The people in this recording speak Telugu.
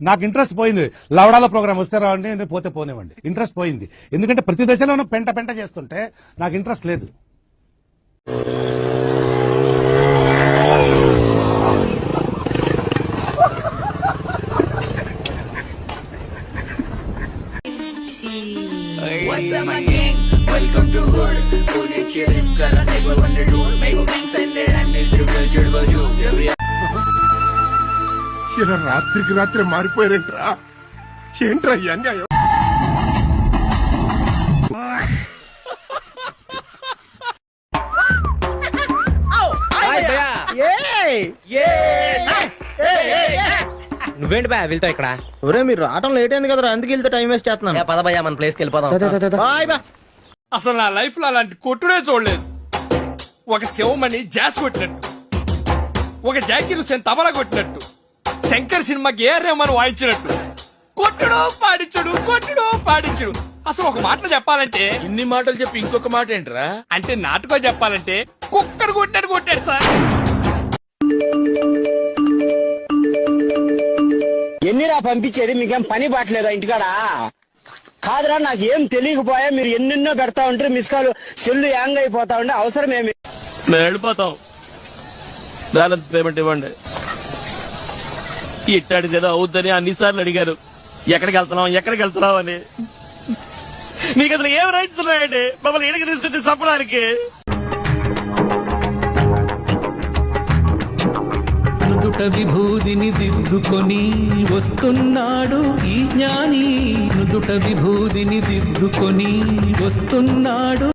నాకు ఇంట్రెస్ట్ పోయింది. లవడాల ప్రోగ్రామ్ వస్తే రావండి, పోతే పోనివ్వండి, ఇంట్రెస్ట్ పోయింది. ఎందుకంటే ప్రతి దశలోనూ పెంట పెంట చేస్తుంటే నాకు ఇంట్రెస్ట్ లేదు. What's up my gang? Welcome to hood. Hood and chill. Kara never wonder do. Make a gang send it and miserable chudbal you. ఇలా రాత్రికి రాత్రి మారిపోయారంట్రా. ఏంట్రా ఈ అన్యాయం? నువ్వేంటి బా వెళ్తావు ఇక్కడ? ఒరే మీరు రావటం లేట్ అయింది కదా, అందుకు వెళ్తే టైం వేస్ట్ చేస్తున్నాను. పద భయ్యా మన ప్లేస్కి వెళ్ళిపోదాం. అసలు నా లైఫ్ లో అలాంటి కొట్టుడే చూడలేదు. ఒక శివమణి జాస్ కొట్టినట్టు, ఒక జాకీర్ హుసేన్ తబలా కొట్టినట్టు, శంకర్ సినిమాకి ఏ రేమని వాయించినట్టు కొట్టుడు పాడించుడు, కొట్టుడు పాడించుడు. అసలు ఒక మాటలో చెప్పాలంటే, ఇన్ని మాటలు చెప్పి ఇంకొక మాట ఏంట్రా? అంటే నాటుకో చెప్పాలంటే కుక్కడు కొట్టాడు కొట్టాడు సార్. ఎన్నిరా పంపించేది? మీకేం పని బాట్లేదా ఇంటికాడ? కాదురా, నాకేం తెలియకపోయా మీరు ఎన్నెన్నో పెడతా ఉంటారు, మిస్ కాల్ సెల్లు యాంగ్ అయిపోతా ఉండే. అవసరం ఏమి? మేము వెళ్ళిపోతాం, బ్యాలెన్స్ పేమెంట్ ఇవ్వండి. ఇట్టాడిది ఏదో అవుద్దని అన్నిసార్లు అడిగారు, ఎక్కడికి వెళ్తున్నాం అని. మీకు అసలు ఏం రైట్స్ ఉన్నాయండి మమ్మల్ని ఇడికి తీసుకొచ్చి చంపడానికి? నుదుట విభూదిని దిద్దుకొని వస్తున్నాడు ఈ జ్ఞాని, నుదుట విభూదిని దిద్దుకొని వస్తున్నాడు.